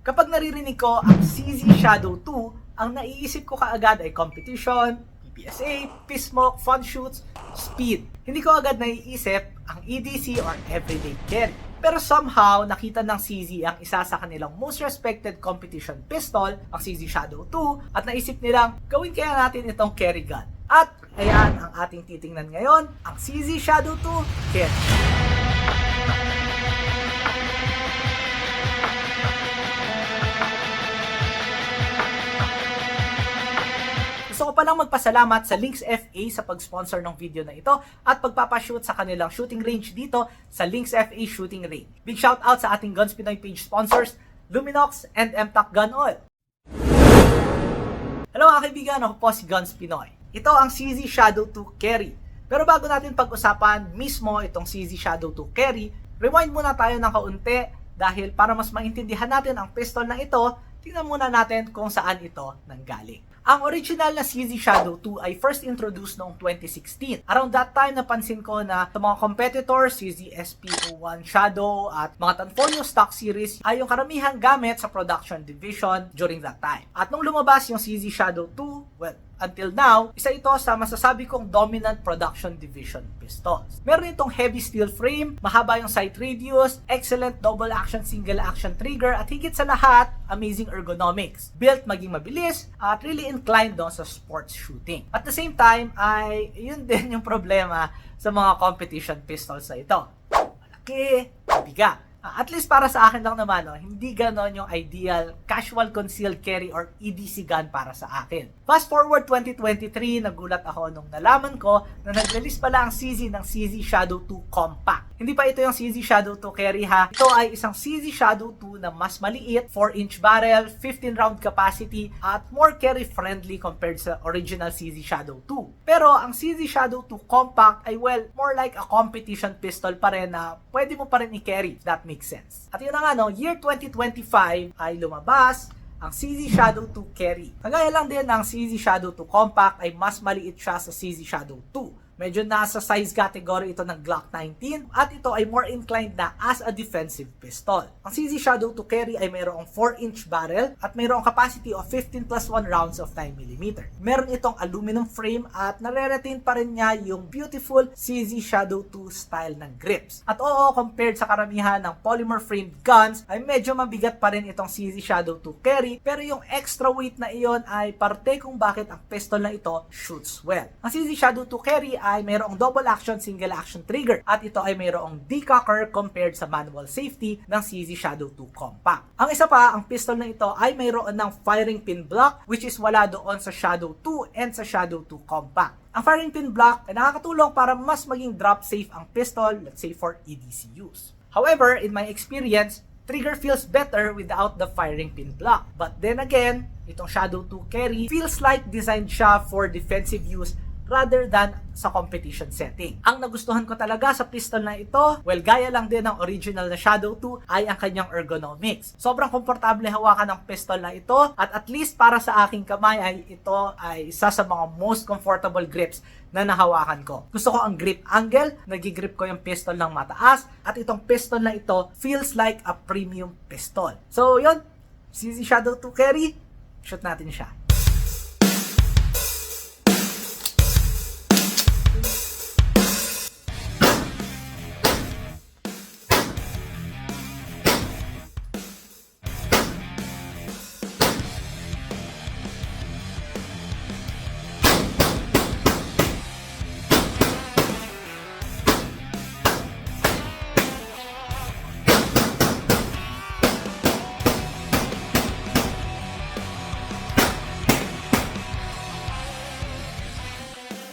Kapag naririnig ko ang CZ Shadow 2, ang naiisip ko kaagad ay competition, PPSA, Pismoke, fun shoots, speed. Hindi ko agad naiisip ang EDC or everyday carry. Pero somehow, nakita ng CZ ang isa sa kanilang most respected competition pistol, ang CZ Shadow 2, at naisip nilang gawin kaya natin itong carry gun. At ayan ang ating titingnan ngayon, ang CZ Shadow 2 carry. Gusto ko palang magpasalamat sa Lynx FA sa pag-sponsor ng video na ito at pagpapashoot sa kanilang shooting range dito sa Lynx FA Shooting Range. Big shout out sa ating Guns Pinoy page sponsors, Luminox and MTAC Gun Oil. Hello mga kaibigan, ako po si Guns Pinoy. Ito ang CZ Shadow 2 Carry. Pero bago natin pag-usapan mismo itong CZ Shadow 2 Carry, rewind muna tayo ng kaunti dahil para mas maintindihan natin ang pistol na ito, tingnan muna natin kung saan ito nanggaling. Ang original na CZ Shadow 2 ay first introduced noong 2016. Around that time, napansin ko na sa mga competitors, CZ SP01 Shadow at mga Tanfoglio stock series ay yung karamihang gamit sa production division during that time. At nung lumabas yung CZ Shadow 2, well, until now, isa ito sa masasabi kong dominant production division pistols. Meron itong heavy steel frame, mahaba yung sight radius, excellent double action, single action trigger, at higit sa lahat, amazing ergonomics. Built maging mabilis, at really inclined sa sports shooting. At the same time, ay yun din yung problema sa mga competition pistols na ito. Malaki, bigat. At least para sa akin lang naman, hindi ganon yung ideal casual concealed carry or EDC gun para sa akin. Fast forward 2023, nagulat ako nung nalaman ko na nag-release pala ang CZ ng CZ Shadow 2 Compact. Hindi pa ito yung CZ Shadow 2 Carry ha. Ito ay isang CZ Shadow 2 na mas maliit, 4-inch barrel, 15 round capacity, at more carry friendly compared sa original CZ Shadow 2. Pero ang CZ Shadow 2 Compact ay well, more like a competition pistol pa rin na pwede mo pa rin i-carry. That makes sense. At yun na nga, year 2025 ay lumabas ang CZ Shadow 2 Carry. Kagaya lang din ng CZ Shadow 2 Compact ay mas maliit siya sa CZ Shadow 2. Medyo nasa size category ito ng Glock 19 at ito ay more inclined na as a defensive pistol. Ang CZ Shadow 2 Carry ay mayroong 4-inch barrel at mayroong capacity of 15 plus 1 rounds of 9mm. Meron itong aluminum frame at nare-retain pa rin niya yung beautiful CZ Shadow 2 style ng grips. At oo, compared sa karamihan ng polymer framed guns, ay medyo mabigat pa rin itong CZ Shadow 2 Carry, pero yung extra weight na iyon ay parte kung bakit ang pistol na ito shoots well. Ang CZ Shadow 2 Carry ay mayroong double action, single action trigger at ito ay mayroong decocker compared sa manual safety ng CZ Shadow 2 Compact. Ang isa pa, ang pistol na ito ay mayroon ng firing pin block which is wala doon sa Shadow 2 and sa Shadow 2 Compact. Ang firing pin block ay nakakatulong para mas maging drop safe ang pistol, let's say for EDC use. However, in my experience, trigger feels better without the firing pin block. But then again, itong Shadow 2 Carry feels like designed siya for defensive use rather than sa competition setting. Ang nagustuhan ko talaga sa pistol na ito, well, gaya lang din ng original na Shadow 2, ay ang kanyang ergonomics. Sobrang komportable hawakan ng pistol na ito at least para sa aking kamay ay ito ay isa sa mga most comfortable grips na nahawakan ko. Gusto ko ang grip angle, nagigrip ko yung pistol ng mataas at itong pistol na ito feels like a premium pistol. So yun, CZ Shadow 2 Carry, shoot natin siya.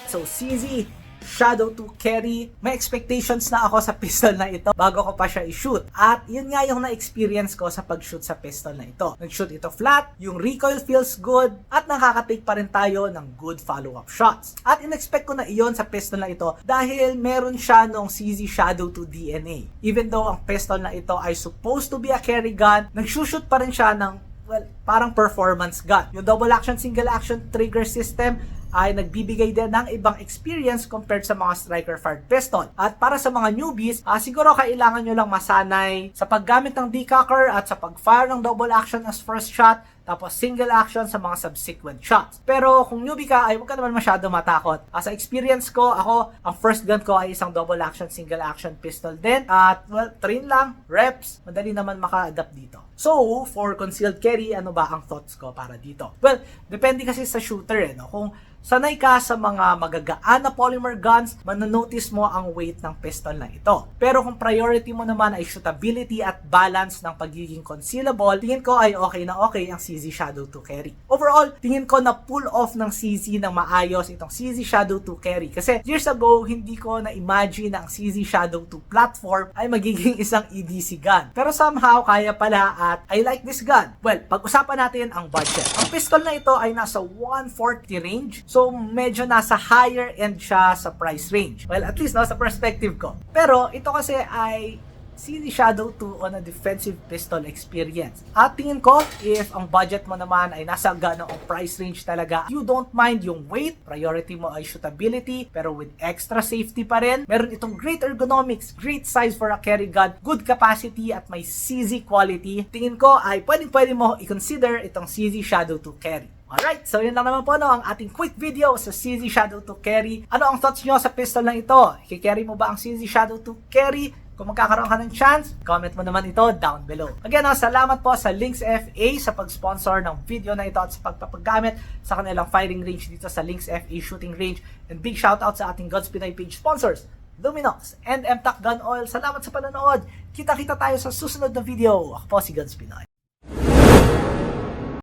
So CZ Shadow 2 Carry, may expectations na ako sa pistol na ito bago ko pa siya i-shoot. At yun nga yung na-experience ko sa pag-shoot sa pistol na ito. Nag-shoot ito flat, yung recoil feels good, at nakaka-take pa rin tayo ng good follow-up shots. At in-expect ko na iyon sa pistol na ito dahil meron siya nung CZ Shadow 2 DNA. Even though ang pistol na ito ay supposed to be a carry gun, nag-shoot pa rin siya ng well, parang performance gun. Yung double action, single action trigger system ay nagbibigay din ng ibang experience compared sa mga striker-fired pistol. At para sa mga newbies, siguro kailangan nyo lang masanay sa paggamit ng decocker at sa pag-fire ng double action as first shot, tapos single action sa mga subsequent shots. Pero kung newbie ka, ay huwag ka naman masyado matakot. Sa experience ko, ako, ang first gun ko ay isang double action, single action pistol din. At well, train lang, reps, madali naman maka-adapt dito. So, for concealed carry, ano ba ang thoughts ko para dito? Well, depende kasi sa shooter no? Kung sanay ka sa mga magagaan na polymer guns, mananotice mo ang weight ng pistol na ito. Pero kung priority mo naman ay shootability at balance ng pagiging concealable, tingin ko ay okay na okay ang CZ Shadow 2 Carry. Overall, tingin ko na pull off ng CZ ng maayos itong CZ Shadow 2 Carry. Kasi years ago, hindi ko na-imagine na ang CZ Shadow 2 platform ay magiging isang EDC gun. Pero somehow, kaya pala at I like this gun. Well, pag-usapan natin ang budget. Ang pistol na ito ay nasa 140 range. So, medyo nasa higher end siya sa price range. Well, at least sa perspective ko. Pero, ito kasi ay CZ Shadow 2 on a defensive pistol experience. At tingin ko, if ang budget mo naman ay nasa ganoong price range talaga, you don't mind yung weight, priority mo ay shootability, pero with extra safety pa rin. Meron itong great ergonomics, great size for a carry gun, good capacity at may CZ quality. Tingin ko ay pwede mo i-consider itong CZ Shadow 2 Carry. Alright, so yun lang naman po ang ating quick video sa CZ Shadow 2 Carry. Ano ang thoughts nyo sa pistol na ito? Kikarry mo ba ang CZ Shadow 2 Carry? Kung magkakaroon ka ng chance, comment mo naman ito down below. Again, salamat po sa Lynx FA sa pag-sponsor ng video na ito at sa pagpapagamit sa kanilang firing range dito sa Lynx FA Shooting Range. And big shoutout sa ating Guns Pinoy page sponsors, Luminox and MTAC Gun Oil. Salamat sa panonood. Kita-kita tayo sa susunod na video. Ako po si Guns Pinoy.